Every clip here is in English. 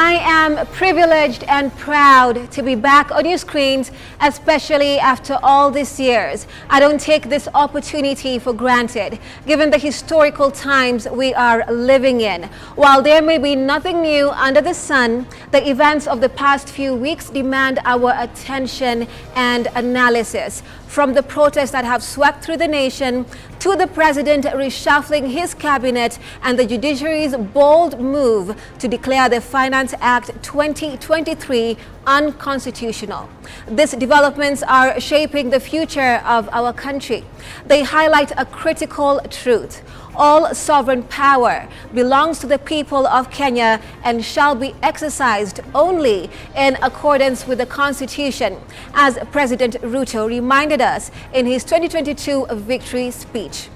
I am privileged and proud to be back on your screens, especially after all these years. I don't take this opportunity for granted, given the historical times we are living in. While there may be nothing new under the sun, the events of the past few weeks demand our attention and analysis. From the protests that have swept through the nation, to the president reshuffling his cabinet and the judiciary's bold move to declare the Finance Act 2023 unconstitutional. These developments are shaping the future of our country. They highlight a critical truth. All sovereign power belongs to the people of Kenya and shall be exercised only in accordance with the Constitution, as President Ruto reminded us in his 2022 victory speech.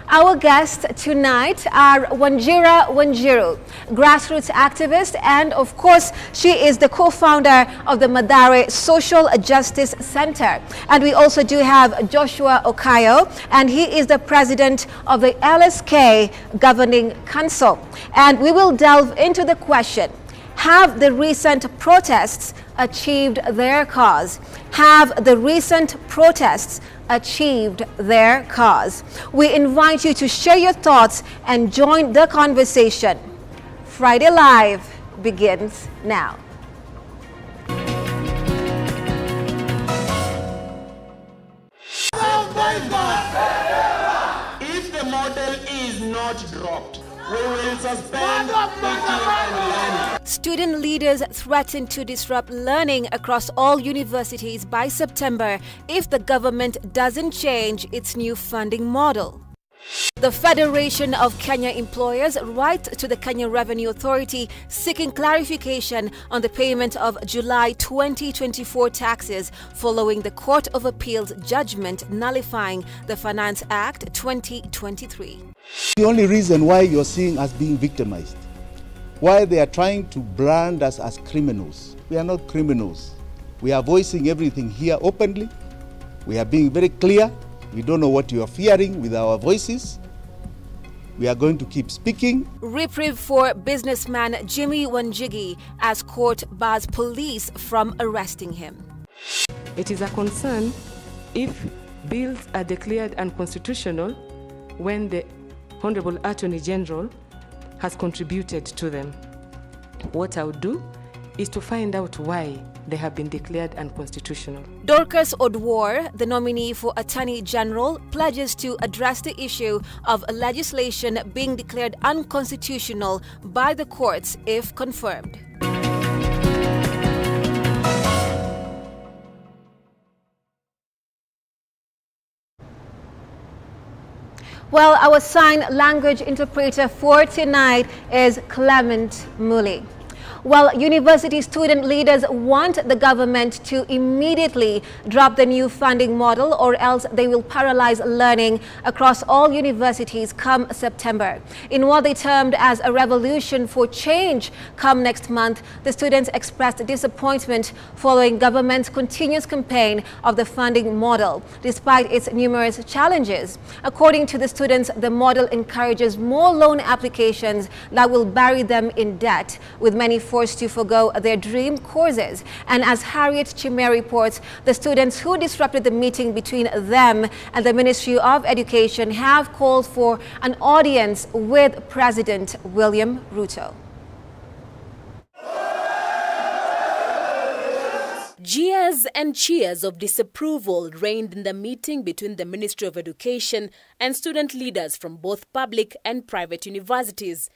Our guests tonight are Wanjira Wanjiru, grassroots activist, and of course, she is the co-founder of the Mathare Social Justice Center. And we also do have Joshua Okayo, and he is the president of the LSK Governing Council. And we will delve into the question: have the recent protests achieved their cause? Have the recent protests achieved their cause? We invite you to share your thoughts and join the conversation. Friday Live begins now. If the model is not dropped, we will suspend teaching and learning. Student leaders threaten to disrupt learning across all universities by September if the government doesn't change its new funding model. The Federation of Kenya Employers write to the Kenya Revenue Authority seeking clarification on the payment of July 2024 taxes following the Court of Appeal's judgment nullifying the Finance Act 2023. The only reason why you're seeing us being victimized, why they are trying to brand us as criminals. We are not criminals. We are voicing everything here openly. We are being very clear. We don't know what you are fearing with our voices. We are going to keep speaking. Reprieve for businessman Jimmy Wanjigi as court bars police from arresting him. It is a concern if bills are declared unconstitutional when the Honorable Attorney General has contributed to them. What I would do is to find out why they have been declared unconstitutional. Dorcas Odwar, the nominee for Attorney General, pledges to address the issue of legislation being declared unconstitutional by the courts if confirmed. Well, our sign language interpreter for tonight is Clement Muli. Well, university student leaders want the government to immediately drop the new funding model, or else they will paralyze learning across all universities come September. In what they termed as a revolution for change come next month, the students expressed disappointment following government's continuous campaign of the funding model, despite its numerous challenges. According to the students, the model encourages more loan applications that will bury them in debt, with many forced to forgo their dream courses. And as Harriet Chime reports, the students who disrupted the meeting between them and the Ministry of Education have called for an audience with President William Ruto. Jeers and cheers of disapproval reigned in the meeting between the Ministry of Education and student leaders from both public and private universities.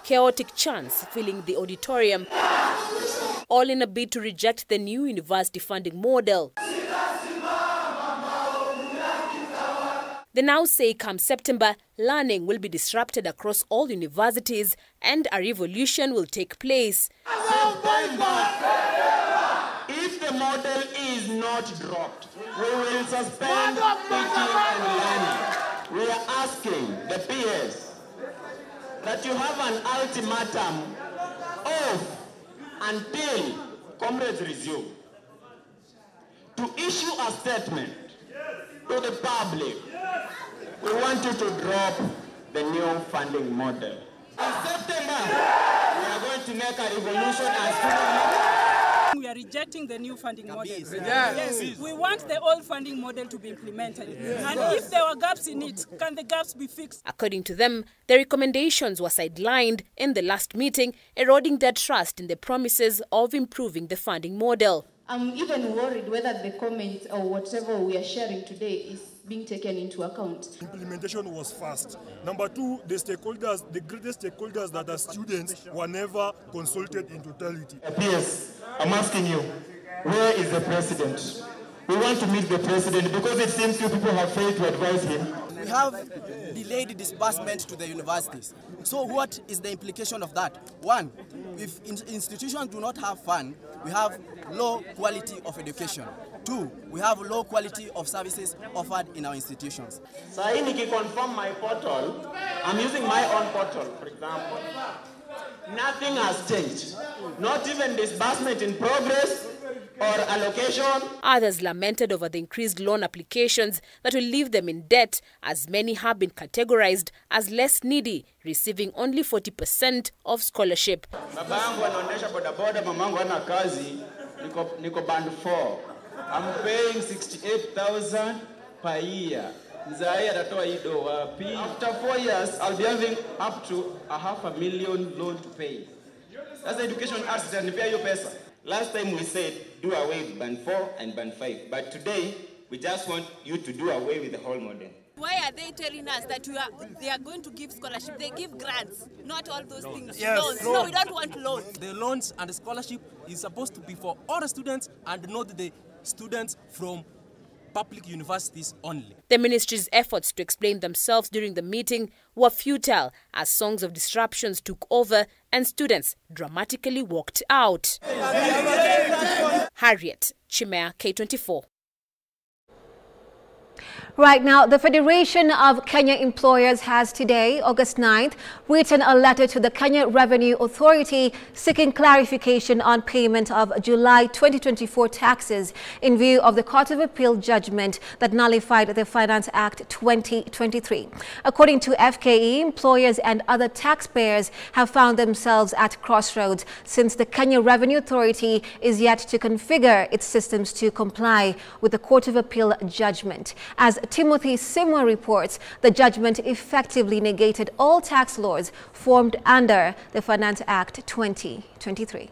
Chaotic chants filling the auditorium, all in a bid to reject the new university funding model. They now say come September, learning will be disrupted across all universities and a revolution will take place. If the model is not dropped, we will suspend teaching and learning. We are asking the peers that you have an ultimatum of until comrades resume to issue a statement to the public. We want you to drop the new funding model. In September, we are going to make a revolution as students. We are rejecting the new funding model. Yes. We want the old funding model to be implemented. And if there are gaps in it, can the gaps be fixed? According to them, the recommendations were sidelined in the last meeting, eroding their trust in the promises of improving the funding model. I'm even worried whether the comments or whatever we are sharing today is being taken into account. Implementation was fast. Number two, the stakeholders, the greatest stakeholders that are students, were never consulted in totality. PS, I'm asking you, where is the president? We want to meet the president because it seems you people have failed to advise him. We have delayed disbursement to the universities. So what is the implication of that? One, if institutions do not have funds, we have low quality of education. Two, we have low quality of services offered in our institutions. So I need to confirm my portal. I'm using my own portal, for example. Nothing has changed. Not even disbursement in progress or allocation. Others lamented over the increased loan applications that will leave them in debt, as many have been categorized as less needy, receiving only 40% of scholarship. Mamangu anaonesha bodaboda, mamangu ana kazi, niko band 4. I'm paying 68,000 per year. After 4 years, I'll be having up to $500,000 loan to pay. That's the education arts and pay pesa. Last time we said do away with band 4 and band 5, but today we just want you to do away with the whole model. Why are they telling us that they are going to give scholarship? They give grants, not all those things. Yes. Loans. No, we don't want loans. The loans and the scholarship is supposed to be for all the students and not the students from public universities only. The ministry's efforts to explain themselves during the meeting were futile, as songs of disruptions took over and students dramatically walked out. Harriet Chimea, K24. Right now, the Federation of Kenya Employers has today, August 9th, written a letter to the Kenya Revenue Authority seeking clarification on payment of July 2024 taxes in view of the Court of Appeal judgment that nullified the Finance Act 2023. According to FKE, employers and other taxpayers have found themselves at crossroads since the Kenya Revenue Authority is yet to configure its systems to comply with the Court of Appeal judgment. As Timothy Simwa reports, the judgment effectively negated all tax laws formed under the Finance Act 2023.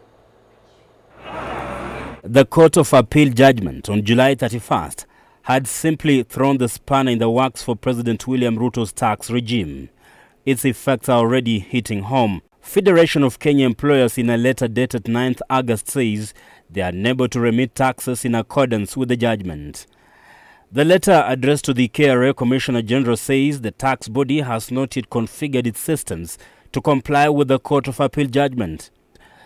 The Court of Appeal judgment on July 31st had simply thrown the spanner in the works for President William Ruto's tax regime. Its effects are already hitting home. Federation of Kenya Employers in a letter dated 9th August says they are unable to remit taxes in accordance with the judgment. The letter addressed to the KRA Commissioner General says the tax body has not yet configured its systems to comply with the Court of Appeal judgment.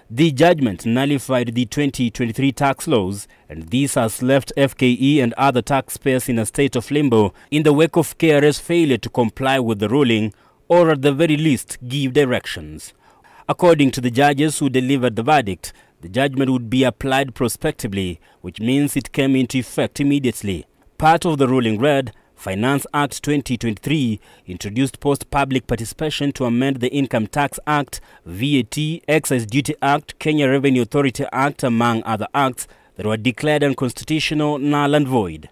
The judgment nullified the 2023 tax laws, and this has left FKE and other taxpayers in a state of limbo in the wake of KRA's failure to comply with the ruling, or at the very least give directions. According to the judges who delivered the verdict, the judgment would be applied prospectively, which means it came into effect immediately. Part of the ruling read, Finance Act 2023 introduced post-public participation to amend the Income Tax Act, VAT, Excise Duty Act, Kenya Revenue Authority Act, among other acts that were declared unconstitutional, null and void.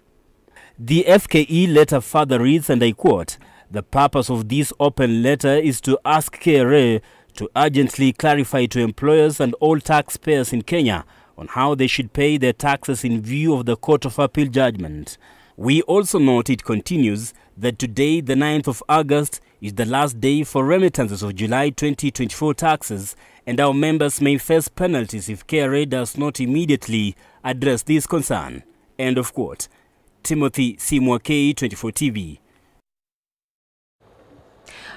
The FKE letter further reads, and I quote, "The purpose of this open letter is to ask KRA to urgently clarify to employers and all taxpayers in Kenya on how they should pay their taxes in view of the Court of Appeal judgment. We also note," it continues, "that today, the 9th of August, is the last day for remittances of July 2024 taxes, and our members may face penalties if KRA does not immediately address this concern." End of quote. Timothy Simwa, K24 TV.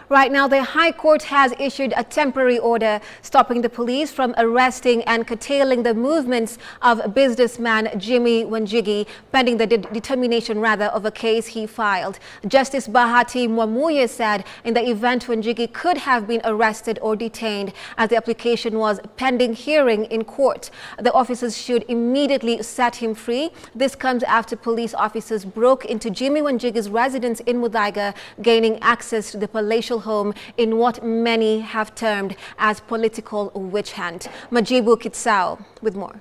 Right now, the High Court has issued a temporary order stopping the police from arresting and curtailing the movements of businessman Jimmy Wanjigi, pending the determination of a case he filed. Justice Bahati Mwamuye said in the event Wanjigi could have been arrested or detained as the application was pending hearing in court, the officers should immediately set him free. This comes after police officers broke into Jimmy Wanjigi's residence in Muthaiga, gaining access to the palatial presidential home in what many have termed as political witch hunt. Majibu Kitsao with more.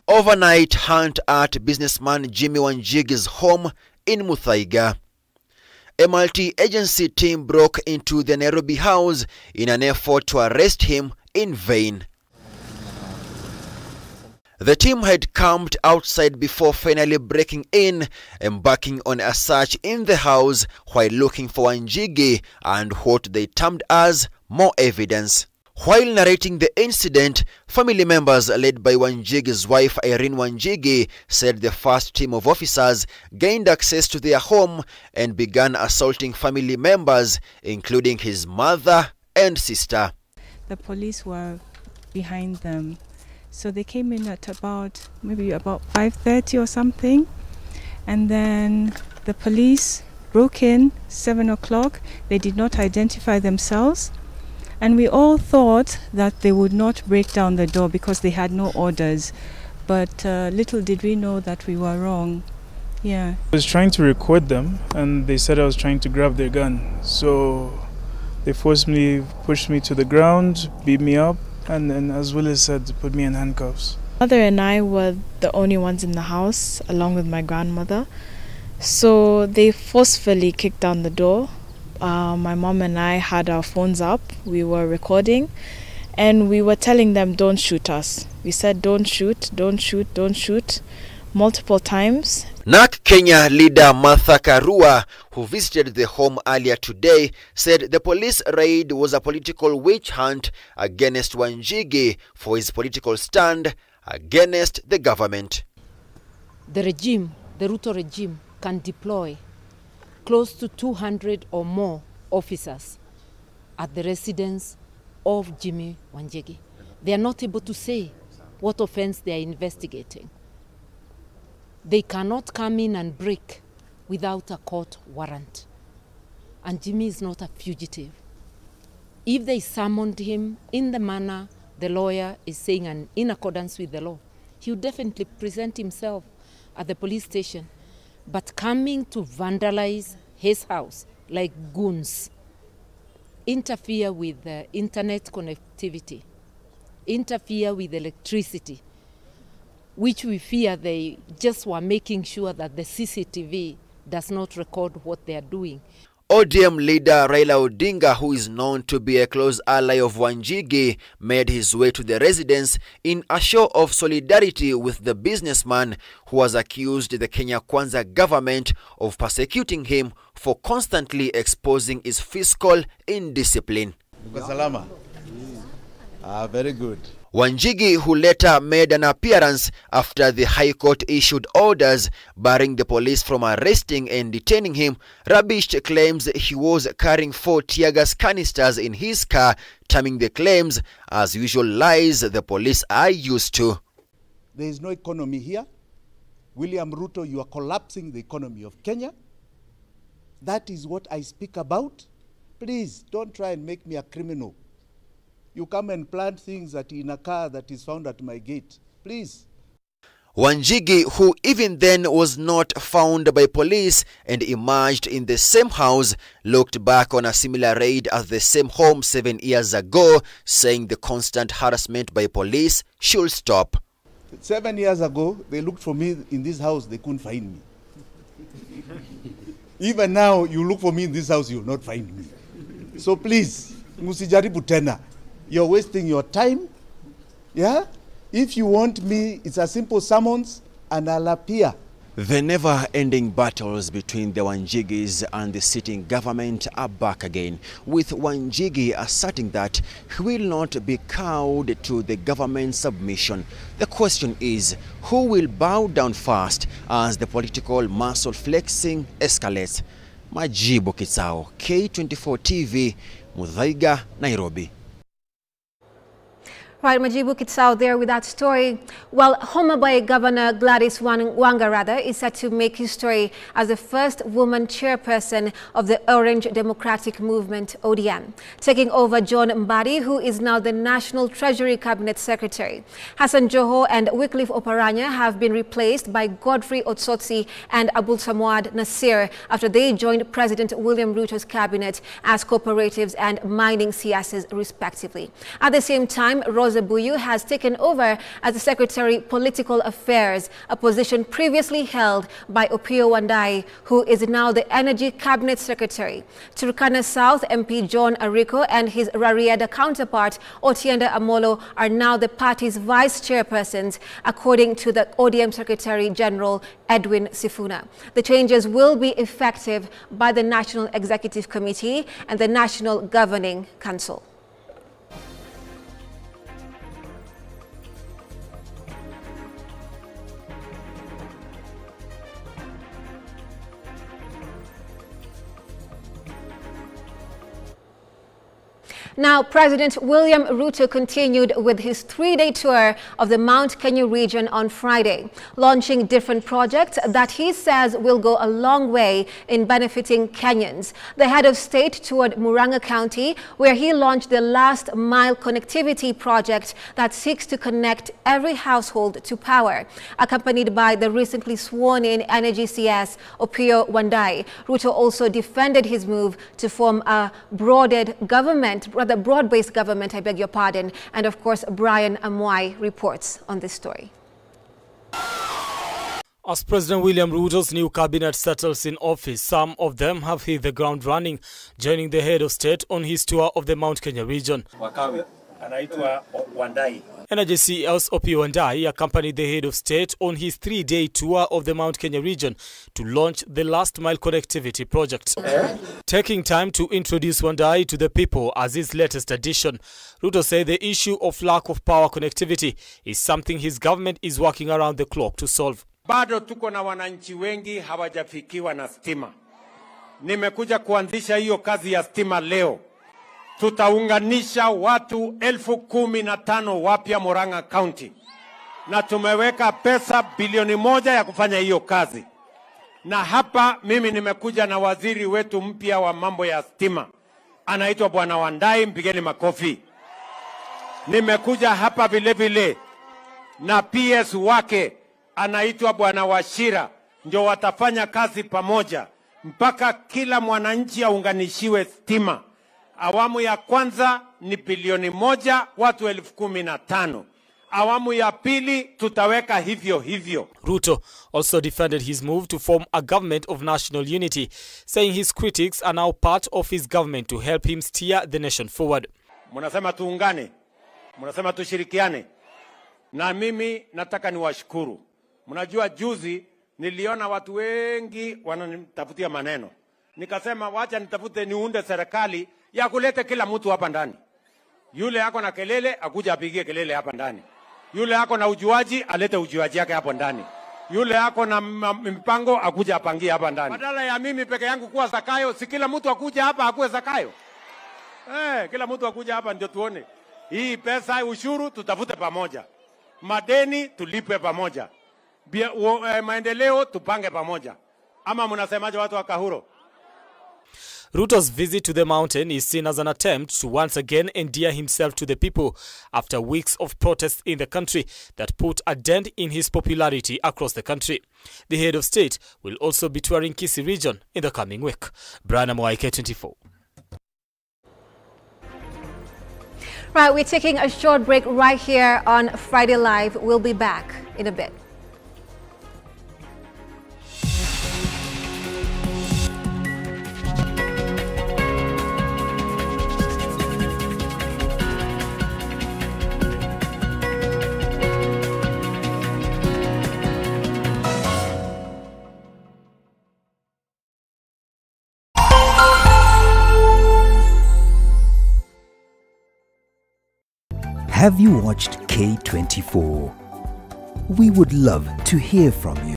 Overnight hunt at businessman Jimmy Wanjigi's home in Muthaiga. A multi-agency team broke into the Nairobi house in an effort to arrest him in vain. The team had camped outside before finally breaking in, embarking on a search in the house while looking for Wanjigi and what they termed as more evidence. While narrating the incident, family members led by Wanjigi's wife Irene Wanjigi said the first team of officers gained access to their home and began assaulting family members, including his mother and sister. The police were behind them. So they came in at maybe about 5:30 or something, and then the police broke in 7 o'clock. They did not identify themselves, and we all thought that they would not break down the door because they had no orders. But little did we know that we were wrong. Yeah. I was trying to record them, and they said I was trying to grab their gun. So they pushed me to the ground, beat me up, and then, as Willis said, put me in handcuffs. Mother and I were the only ones in the house, along with my grandmother. So they forcefully kicked down the door. My mom and I had our phones up. We were recording, and we were telling them, don't shoot us. We said, don't shoot, don't shoot, don't shoot, multiple times. NARC Kenya leader Martha Karua, who visited the home earlier today, said the police raid was a political witch hunt against Wanjigi for his political stand against the government. The regime, the Ruto regime, can deploy close to 200 or more officers at the residence of Jimmy Wanjigi. They are not able to say what offense they are investigating. They cannot come in and break without a court warrant. And Jimmy is not a fugitive. If they summoned him in the manner the lawyer is saying and in accordance with the law, he would definitely present himself at the police station. But coming to vandalize his house like goons, interfere with the internet connectivity, interfere with electricity, which we fear they just were making sure that the CCTV does not record what they are doing. ODM leader Raila Odinga, who is known to be a close ally of Wanjigi, made his way to the residence in a show of solidarity with the businessman who has accused the Kenya Kwanza government of persecuting him for constantly exposing his fiscal indiscipline. Salama. Very good. Wanjigi, who later made an appearance after the High Court issued orders barring the police from arresting and detaining him, rubbished claims he was carrying 4 tear gas canisters in his car, terming the claims as usual lies the police are used to. There is no economy here. William Ruto, you are collapsing the economy of Kenya. That is what I speak about. Please don't try and make me a criminal. You come and plant things that in a car that is found at my gate. Please. Wanjigi, who even then was not found by police and emerged in the same house, looked back on a similar raid at the same home 7 years ago, saying the constant harassment by police should stop. 7 years ago, they looked for me in this house, they couldn't find me. Even now, you look for me in this house, you will not find me. So please, musijaribu tena. You're wasting your time. Yeah? If you want me, it's a simple summons and I'll appear. The never-ending battles between the Wanjigis and the sitting government are back again, with Wanjigi asserting that he will not be cowed to the government's submission. The question is, who will bow down first as the political muscle flexing escalates? Majibu Kitsao, K24 TV, Muthaiga, Nairobi. Right, Majibu Kitsao there with that story. Well, Homa Bay Governor Gladys Wanga is set to make history as the first woman chairperson of the Orange Democratic Movement, ODM, taking over John Mbadi, who is now the National Treasury Cabinet Secretary. Hassan Joho and Wycliffe Oparanya have been replaced by Godfrey Otsotsi and Abul Samwad Nasir after they joined President William Ruto's cabinet as cooperatives and mining CSs respectively. At the same time, Rosa Buyu has taken over as the Secretary Political Affairs, a position previously held by Opiyo Wandayi, who is now the Energy Cabinet Secretary. Turkana South MP John Ariko and his Rarieda counterpart Otienda Amolo are now the party's vice chairpersons, according to the ODM Secretary General Edwin Sifuna. The changes will be effective by the National Executive Committee and the National Governing Council. Now, President William Ruto continued with his 3-day tour of the Mount Kenya region on Friday, launching different projects that he says will go a long way in benefiting Kenyans. The head of state toured Murang'a County, where he launched the last mile connectivity project that seeks to connect every household to power. Accompanied by the recently sworn-in Energy CS Opiyo Wandayi, Ruto also defended his move to form a broad-based government, I beg your pardon. And of course, Brian Amwai reports on this story. As President William Ruto's new cabinet settles in office, some of them have hit the ground running, joining the head of state on his tour of the Mount Kenya region. Energy CEO's Opiyo Wandayi accompanied the head of state on his 3-day tour of the Mount Kenya region to launch the last mile connectivity project. Taking time to introduce Wandayi to the people as his latest addition, Ruto said the issue of lack of power connectivity is something his government is working around the clock to solve. Bado tuko na wananchi wengi hawajafikiwa na stima. Nimekuja kuanzisha hiyo kazi ya stima leo. Tutaunganisha watu 15,000 wapya Murang'a County. Na tumeweka pesa bilioni 1 ya kufanya hiyo kazi. Na hapa mimi nimekuja na waziri wetu mpya wa mambo ya stima. Anaitwa Bwana Wandayi, mpigeni makofi. Nimekuja hapa vile vile na PS wake anaitwa Bwana Washira, ndio watafanya kazi pamoja mpaka kila mwananchi aunganishiwe stima. Awamu ya kwanza ni bilioni 1, watu 15,000. Awamu ya pili tutaweka hivyo hivyo. Ruto also defended his move to form a government of national unity, saying his critics are now part of his government to help him steer the nation forward. Munasema tuungane, munasema tushirikiane. Na mimi nataka niwashukuru. Mnajua juzi niliona watu wengi wananitafutia maneno. Nikasema wacha nitafute niunde serikali ya kuleta kila mtu hapa ndani. Yule yako na kelele akuja apigie kelele hapa ndani. Yule yako na ujuaji alete ujuaji yake hapo ndani. Yule yako na mpango akuja apangie hapa ndani. Badala ya mimi peke yangu kuwa Zakayo, si kila mtu akuja hapa akuwe Zakayo. Kila mtu akuja hapa ndio tuone. Hii pesa ushuru tutafute pamoja. Madeni tulipe pamoja. Maendeleo tupange pamoja. Ama mnasemaje watu wa Kahuro? Ruto's visit to the mountain is seen as an attempt to once again endear himself to the people after weeks of protests in the country that put a dent in his popularity across the country. The head of state will also be touring Kisii region in the coming week. Brian Amwai, K24. Right, we're taking a short break right here on Friday Live. We'll be back in a bit. Have you watched K24? We would love to hear from you.